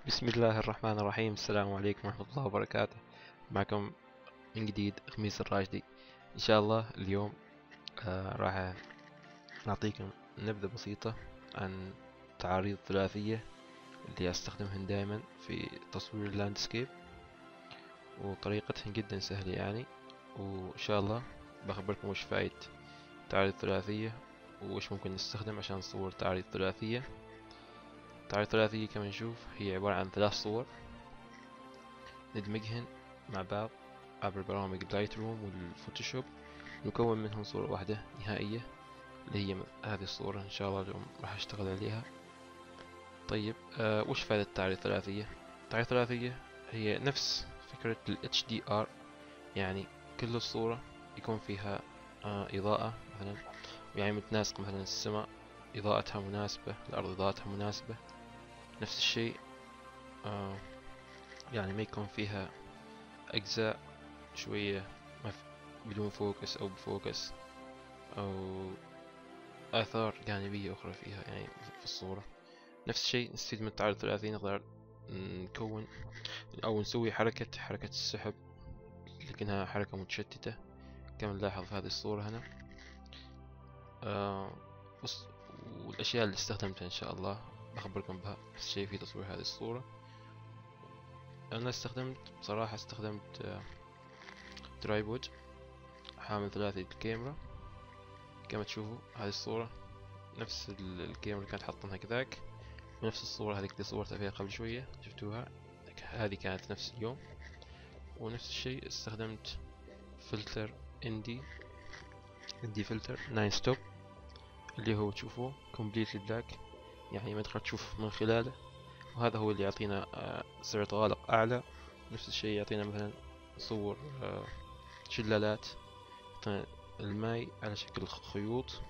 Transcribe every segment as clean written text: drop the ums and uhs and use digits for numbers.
بسم الله الرحمن الرحيم. السلام عليكم ورحمة الله وبركاته. معكم من جديد خميس الراشدي. إن شاء الله اليوم راح نعطيكم نبذة بسيطة عن تعاريض ثلاثية اللي أستخدمهن دائما في تصوير اللاندسكيب، وطريقتهن جدا سهلة يعني. وإن شاء الله بخبركم وش فايدة تعاريض ثلاثية وش ممكن نستخدم عشان نصور تعاريض ثلاثية. تعاريض ثلاثية كما نشوف هي عبارة عن 3 صور ندمجهن مع بعض عبر برامج اللايت روم والفوتوشوب، نكون منهم صورة واحدة نهائية اللي هي هذه الصورة. إن شاء الله اليوم راح أشتغل عليها. طيب وش فائدة التعريض الثلاثية؟ التعريض الثلاثية هي نفس فكرة ال HDR، يعني كل الصورة يكون فيها إضاءة مثلا، يعني متناسق، مثلا السماء إضاءتها مناسبة، الأرض إضاءتها مناسبة. نفس الشيء يعني ما يكون فيها أجزاء شوية بدون فوكس أو بفوكس، أو آثار جانبية أخرى فيها يعني في الصورة. نفس الشيء نستفيد من التعرض الثلاثي، نقدر نكون أو نسوي حركة السحب لكنها حركة متشتتة كما نلاحظ في هذه الصورة هنا. والأشياء اللي استخدمتها إن شاء الله بخبركم بها. نفس الشيء في تصوير هذه الصورة. أنا بصراحة استخدمت ترايبود حامل ثلاثي للكاميرا. كما تشوفوا هذه الصورة نفس الكاميرا اللي كانت حاطنها كذاك، ونفس الصورة هذيك اللي صورتها فيها قبل شوية شفتوها، هذه كانت نفس اليوم. ونفس الشيء استخدمت فلتر اندي فلتر 9 ستوب اللي هو تشوفوه كومبليتلي بلاك، يعني ما تقدر تشوف من خلاله، وهذا هو اللي يعطينا سرعة غالق أعلى. نفس الشيء يعطينا مثلا صور شلالات، يعطينا الماء على شكل خيوط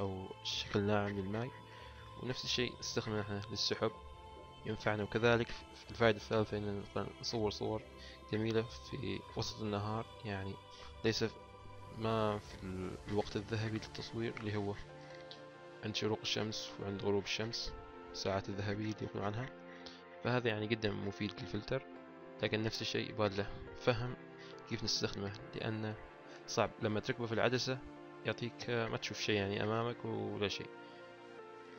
أو شكل ناعم للماء. ونفس الشيء نستخدمه احنا للسحب، ينفعنا. وكذلك الفائدة الثالثة إن نصور صور جميلة في وسط النهار، يعني ليس ما في الوقت الذهبي للتصوير اللي هو عند شروق الشمس وعند غروب الشمس، الساعات الذهبية اللي يقولون عنها. فهذا يعني جدا مفيد للفلتر، لكن نفس الشيء يبغى له فهم كيف نستخدمه، لأن صعب لما تركبه في العدسة يعطيك ما تشوف شيء يعني أمامك ولا شيء.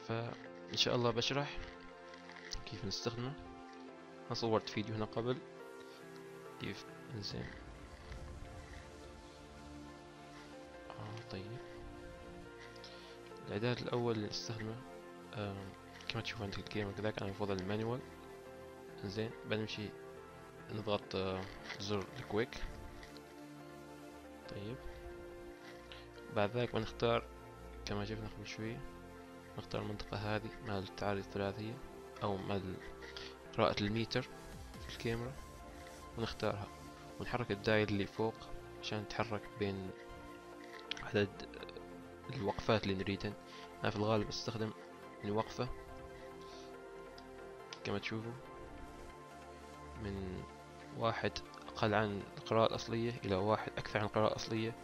فإن شاء الله بشرح كيف نستخدمه. أنا صورت فيديو هنا قبل كيف. إنزين طيب الإعداد الأول اللي نستخدمه كما تشوف عندك الكاميرا كذاك، أنا بفضل المانيوال. إنزين بنمشي نضغط زر الكويك. طيب بعد ذلك بنختار كما شفنا قبل شوية، نختار المنطقة هذه مع التعاريض الثلاثية أو مع قراءة الميتر في الكاميرا، ونختارها ونحرك الداير اللي فوق عشان نتحرك بين عدد الوقفات اللي نريدهن. أنا في الغالب أستخدم من وقفة كما تشوفوا من واحد أقل عن القراءة الأصلية إلى واحد أكثر عن القراءة الأصلية،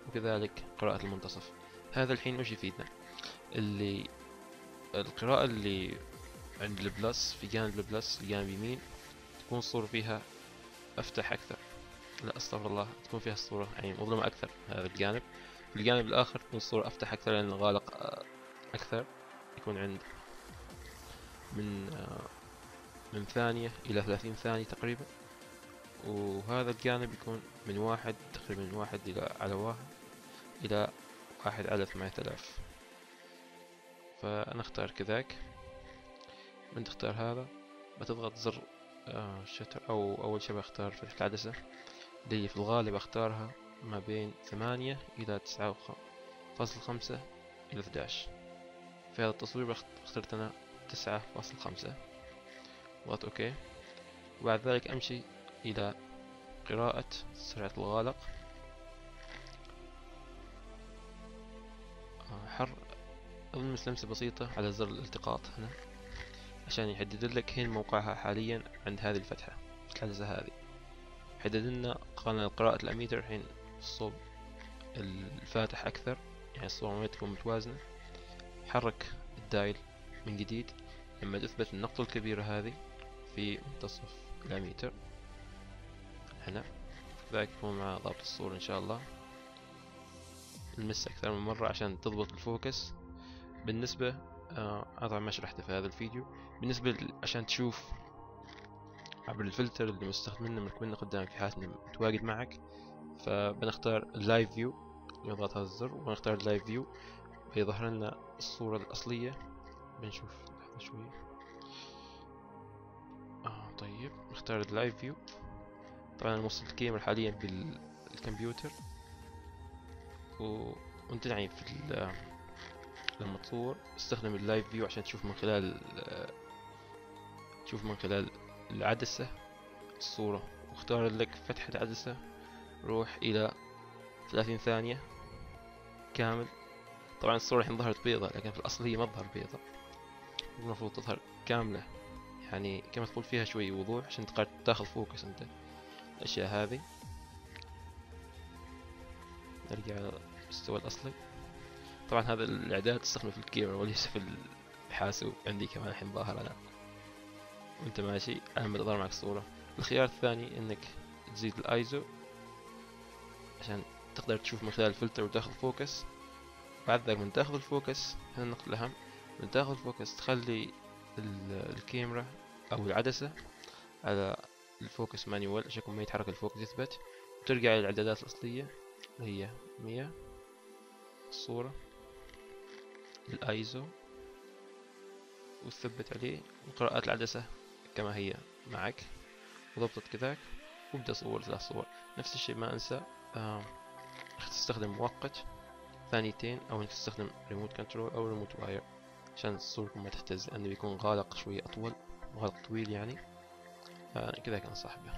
وكذلك قراءة المنتصف. هذا الحين وش يفيدنا؟ القراءة اللي عند البلس في جانب البلس في جانب يمين تكون الصورة فيها أفتح أكثر، لا أستغفر الله، تكون فيها الصورة يعني مظلمة أكثر. هذا الجانب. في الجانب الآخر تكون الصورة أفتح أكثر لأن الغالق أكثر، يكون عند من ثانية إلى 30 ثانية تقريبا. وهذا الجانب يكون من واحد تقريبا من واحد إلى واحد على 8000. فأنا أختار كذاك. من تختار هذا بتضغط زر شتر، أو أول شيء بختار فتحة العدسة اللي في الغالب أختارها ما بين 8 إلى 9.5 إلى 11. في هذا التصوير اخترت أنا 9.5. ضغط أوكي. وبعد ذلك أمشي إلى قراءة سرعة الغالق. ألمس لمسة بسيطة على زر الالتقاط هنا عشان يحدد لك هين موقعها حاليا عند هذه الفتحة العدسة هذه. حدد لنا قناة قراءة الأميتر الحين الصوب الفاتح أكثر، يعني الصورة ما تكون متوازنة. حرك الدايل من جديد لما تثبت النقطة الكبيرة هذه في منتصف الأميتر هنا، ذاك يكون مع ضابط الصورة إن شاء الله. نمس أكثر من مرة عشان تضبط الفوكس. بالنسبة طبعا ما شرحته في هذا الفيديو. بالنسبة عشان تشوف عبر الفلتر اللي مستخدمينه مركبينه قدامك في حالة انه متواجد معك، فبنختار اللايف فيو، نضغط هذا الزر ونختار اللايف فيو، بيظهر لنا الصورة الأصلية. بنشوف لحظة شوية. طيب نختار اللايف فيو. طبعا انا موصل الكاميرا حاليا بالكمبيوتر، وانت يعني لما تصور استخدم اللايف فيو عشان تشوف من خلال العدسة الصورة، واختار لك فتحة عدسة، روح إلى 30 ثانية كامل. طبعا الصورة الحين ظهرت بيضة، لكن في الأصل هي ما تظهر بيضة، المفروض تظهر كاملة، يعني كما تقول فيها شوي وضوح عشان تاخذ فوكس انت الأشياء هذه. نرجع على المستوى الأصلي. طبعا هذا الإعداد تستخدمه في الكاميرا وليس في الحاسوب. عندي كمان الحين ظاهر أنا وانت ماشي أهم تظهر معك الصورة. الخيار الثاني انك تزيد الايزو عشان تقدر تشوف من خلال الفلتر وتاخذ فوكس. بعد ذلك من تاخذ الفوكس، هنا النقطة الأهم، من تاخذ الفوكس تخلي الكاميرا أو العدسة على الفوكس مانيوال عشان ما يتحرك الفوكس يثبت، وترجع للإعدادات الأصلية اللي هي 100 الصورة، الايزو، وتثبت عليه، وقراءات العدسة كما هي معك وضبطت كذاك، وابدأ صور 3 صور. نفس الشيء ما انسى تستخدم مؤقت ثانيتين، او انك تستخدم ريموت كنترول او ريموت واير عشان الصورة ما تهتز، لانه بيكون غالق شوية اطول، غالق طويل يعني. كذا كان صاحبه.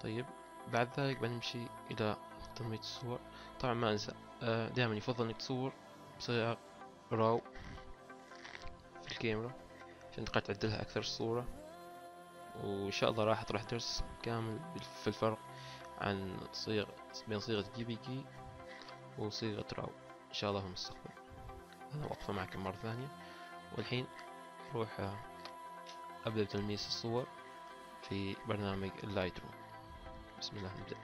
طيب بعد ذلك بنمشي الى تنمية الصور. طبعا ما انسى دائما يفضل انك تصور بصيغة راو في الكاميرا عشان تقدر تعدلها اكثر الصورة. وان شاء الله راح اطرح درس كامل في الفرق بين صيغة جي بي جي وصيغة راو ان شاء الله في المستقبل. انا واقفة معكم مرة ثانية، والحين روح ابدأ بتلميس الصور في برنامج اللايت روم. بسم الله نبدأ.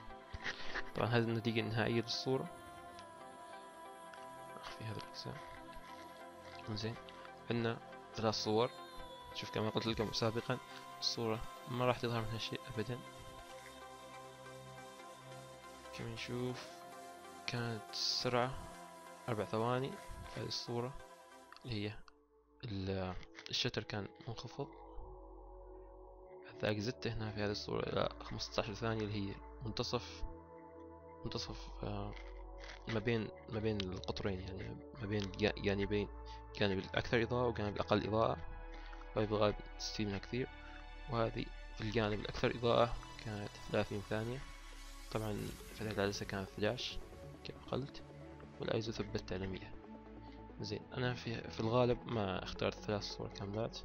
طبعا هذه النتيجة النهائية للصورة. اخفي هذا الاجزاء. زين، عندنا 3 صور. شوف كما قلت لكم سابقا الصورة ما راح تظهر منها شيء ابدا. كما نشوف كانت السرعة 4 ثواني في هذه الصورة اللي هي الشتر كان منخفض. بعد ذلك زدت هنا في هذه الصورة إلى 15 ثانية اللي هي منتصف ما بين القطرين، يعني ما بين جانبين، جانب الأكثر إضاءة وجانب الأقل إضاءة. وهذه بالغالب تستفيد منها كثير. وهذه في الجانب الأكثر إضاءة كانت 30 ثانية. طبعا فتحة العدسة كانت 11 كما قلت، والأيزو ثبت على 100. زين، أنا في الغالب ما اخترت 3 صور كاملات،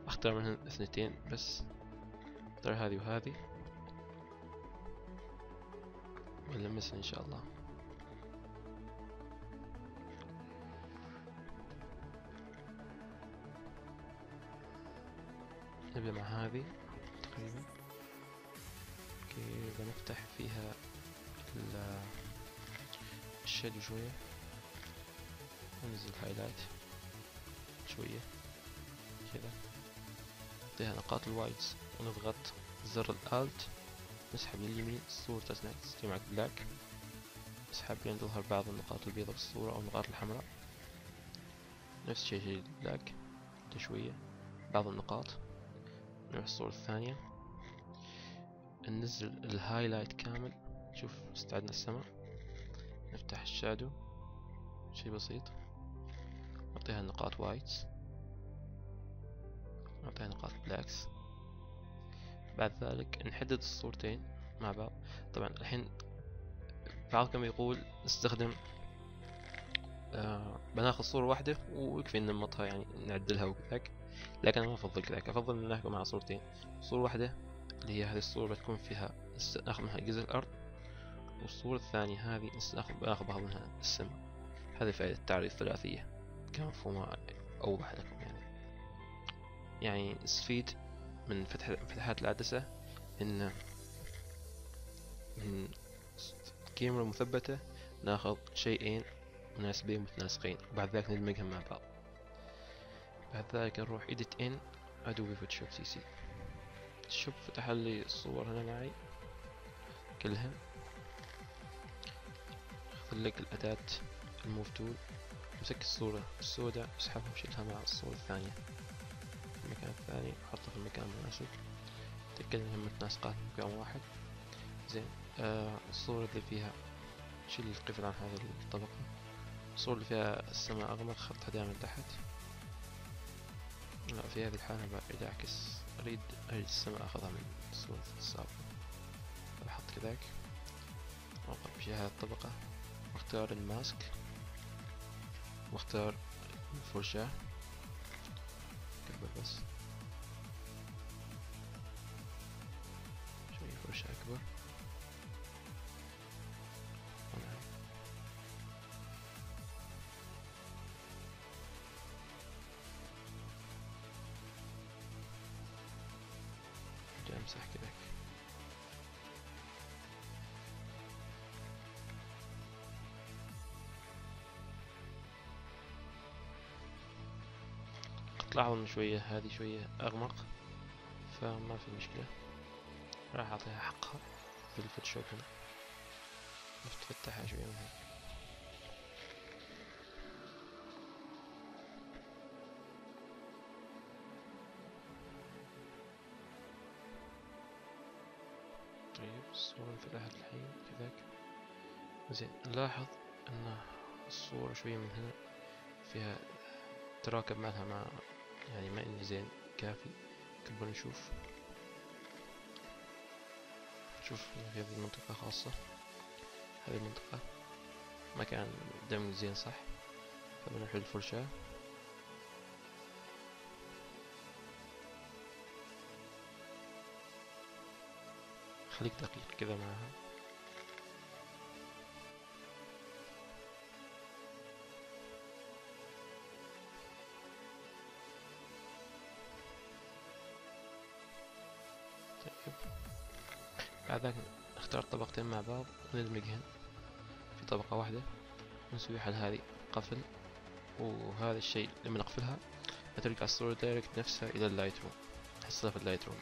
اختار منهن 2 بس. اختار هذه وهذه ونلمسها إن شاء الله. نبدأ مع هذه تقريبا. اوكي، بنفتح فيها الشادو شوية، وننزل الهايلايت شوية كذا، نعطيها نقاط الوايتس، ونضغط زر الالت، نسحب لليمين الصورة تجي معك بلاك، نسحب لين تظهر بعض النقاط البيضاء في الصورة أو النقاط الحمراء. نفس الشيء البلاك شوية بعض النقاط. نروح الصورة الثانية، ننزل الهايلايت كامل. شوف استعدنا السماء، نفتح الشادو شيء بسيط، نعطيها نقاط وايتس، نعطيها نقاط بلاكس. بعد ذلك نحدد الصورتين مع بعض. طبعا الحين بعضكم يقول نستخدم بناخذ صورة واحدة ويكفي ننمطها، يعني نعدلها وكذاك، لكن أنا ما أفضل كذاك. أفضل أن ناخذ مع صورتين، صورة واحدة اللي هي هذه الصورة بتكون فيها ناخذ منها جزء الأرض، والصورة الثانية هذه ناخذ بعض منها السماء. هذه فائدة التعريض الثلاثية كمفهومها أوضح لكم، يعني نستفيد من فتحات العدسة إن من الكاميرا المثبتة ناخذ شيئين مناسبين متناسقين، وبعد ذلك ندمجهم مع بعض. بعد ذلك نروح Edit in Adobe Photoshop CC. شوف فتح لي الصور هنا معي كلها. اخذ لك الأداة الموف تول، امسك الصورة السوداء اسحبها وشيلها مع الصورة الثانية في المكان الثاني وحطها في المكان المناسب، تأكد انهم متناسقات في مكان واحد. زين. الصورة اللي فيها شيل القفل عن هذه الطبقة. الصورة اللي فيها السماء أغمق خطها دائما تحت. لا، في هذه الحالة بعد أعكس، أريد السماء أخذها من الصورة السابقة، بحط كذاك وأقرب شيء هذه الطبقة واختار الماسك واختار الفرشاة أكبر، بس شوية فرشاة أكبر. امسح كذاك. قد تلاحظوا ان شوية هذه شوية اغمق، فما في مشكلة، راح اعطيها حقها في الفوتوشوب هنا، نفتحها شوية من هنا. طيب الصورة انفتحت الحين كذاك. زين، نلاحظ ان الصورة شوية من هنا فيها تراكب معها، يعني ما اني زين كافي. كبر نشوف في هذه المنطقة خاصة، هذه المنطقة ما كان دمج زين صح، فبنروح للفرشاة خليك دقيق كذا معها. طيب بعد ذلك نختار طبقتين مع بعض وندمجهن في طبقة واحدة، ونسوي حل هذه قفل، وهذا الشيء لما نقفلها ترجع الصورة دايركت نفسها إلى اللايت روم، نحصلها في اللايت روم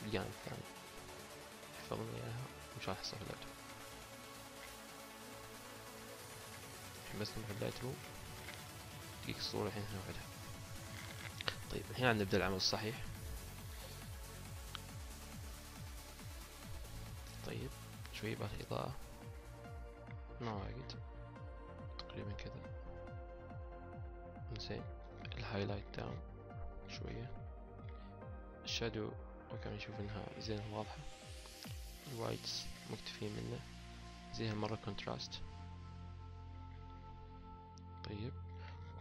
في الجانب الثاني، احفظنا إياها ومش راح نحصلها في اللايت روم. الحين بس نروح اللايت روم تجيك الصورة الحين هنا وحدها. طيب الحين نبدأ العمل الصحيح. طيب شوي بقى الإضاءة ما واجد، تقريبا كذا. زين، الهايلايت داون شوية، الشادو وكان نشوف انها زين واضحة، الوايتس مكتفين منه، زيها مرة كونتراست. طيب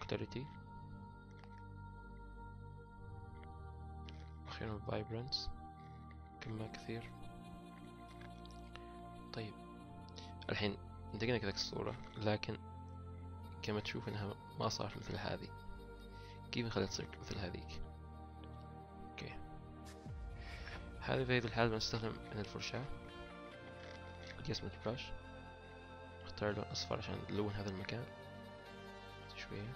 كلاريتي، أخيرا فايبرنس كمها كثير. طيب الحين انتقلنا كذاك الصورة، لكن كما تشوف انها ما صارت مثل هذه. كيف نخليها تصير مثل هذيك؟ اوكي، هذه في هذه الحالة بنستخدم من الفرشاة قسمة براش، نختار لون أصفر عشان نلون هذا المكان شوية،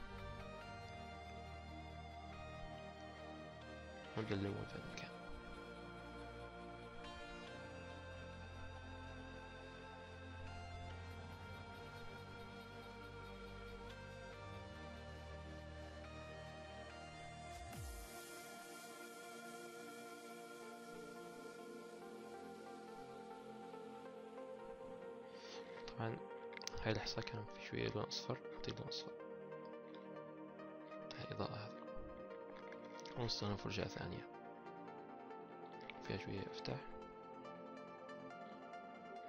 ونبدأ نلون في هذا المكان. طبعا هاي اللحظة كان في شوية لون أصفر، نعطيه لون أصفر، هاي إضاءة هذا، ونستخدم فرشاة ثانية فيها شوية افتح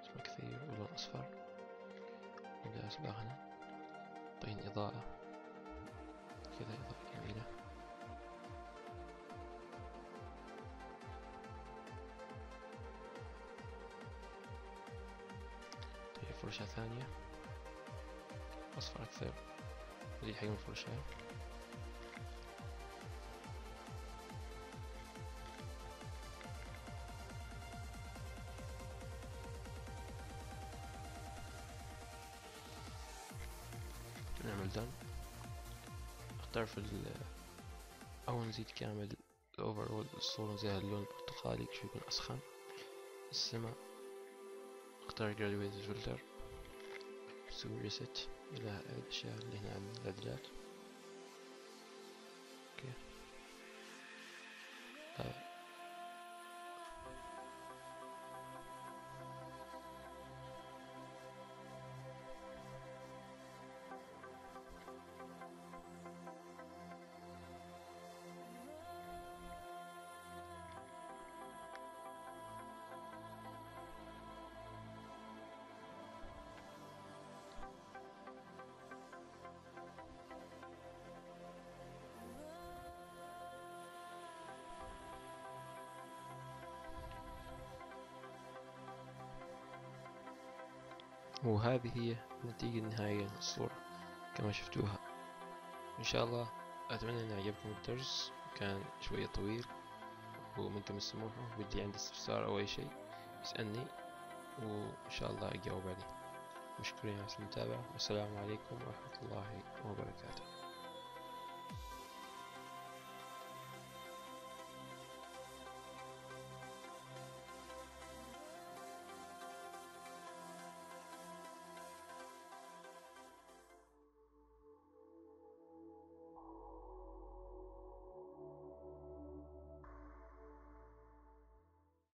اسمه كثير ولون أصفر، نبدأ أصبغ هنا، طين إضاءة كذا، إضاءة جميلة. طيب فرشاة ثانية أصفر أكثر، نزيد حجم الفرشاة، البلدان. اختار في او نزيد كامل الاوفرول الصورة نزيها اللون البرتقالي شو يكون اسخن. السماء اختار graduated filter، سوي ريست الى الاشياء اللي هنا عندنا الاعدادات. اوكي وهذه هي النتيجة النهائية للصورة كما شفتوها. إن شاء الله أتمنى أن يعجبكم الدرس، كان شوية طويل ومنكم السموحة، ودي عندي استفسار أو أي شيء اسألني وإن شاء الله أجاوب عليه. مشكورين على المتابعة، والسلام عليكم ورحمة الله وبركاته.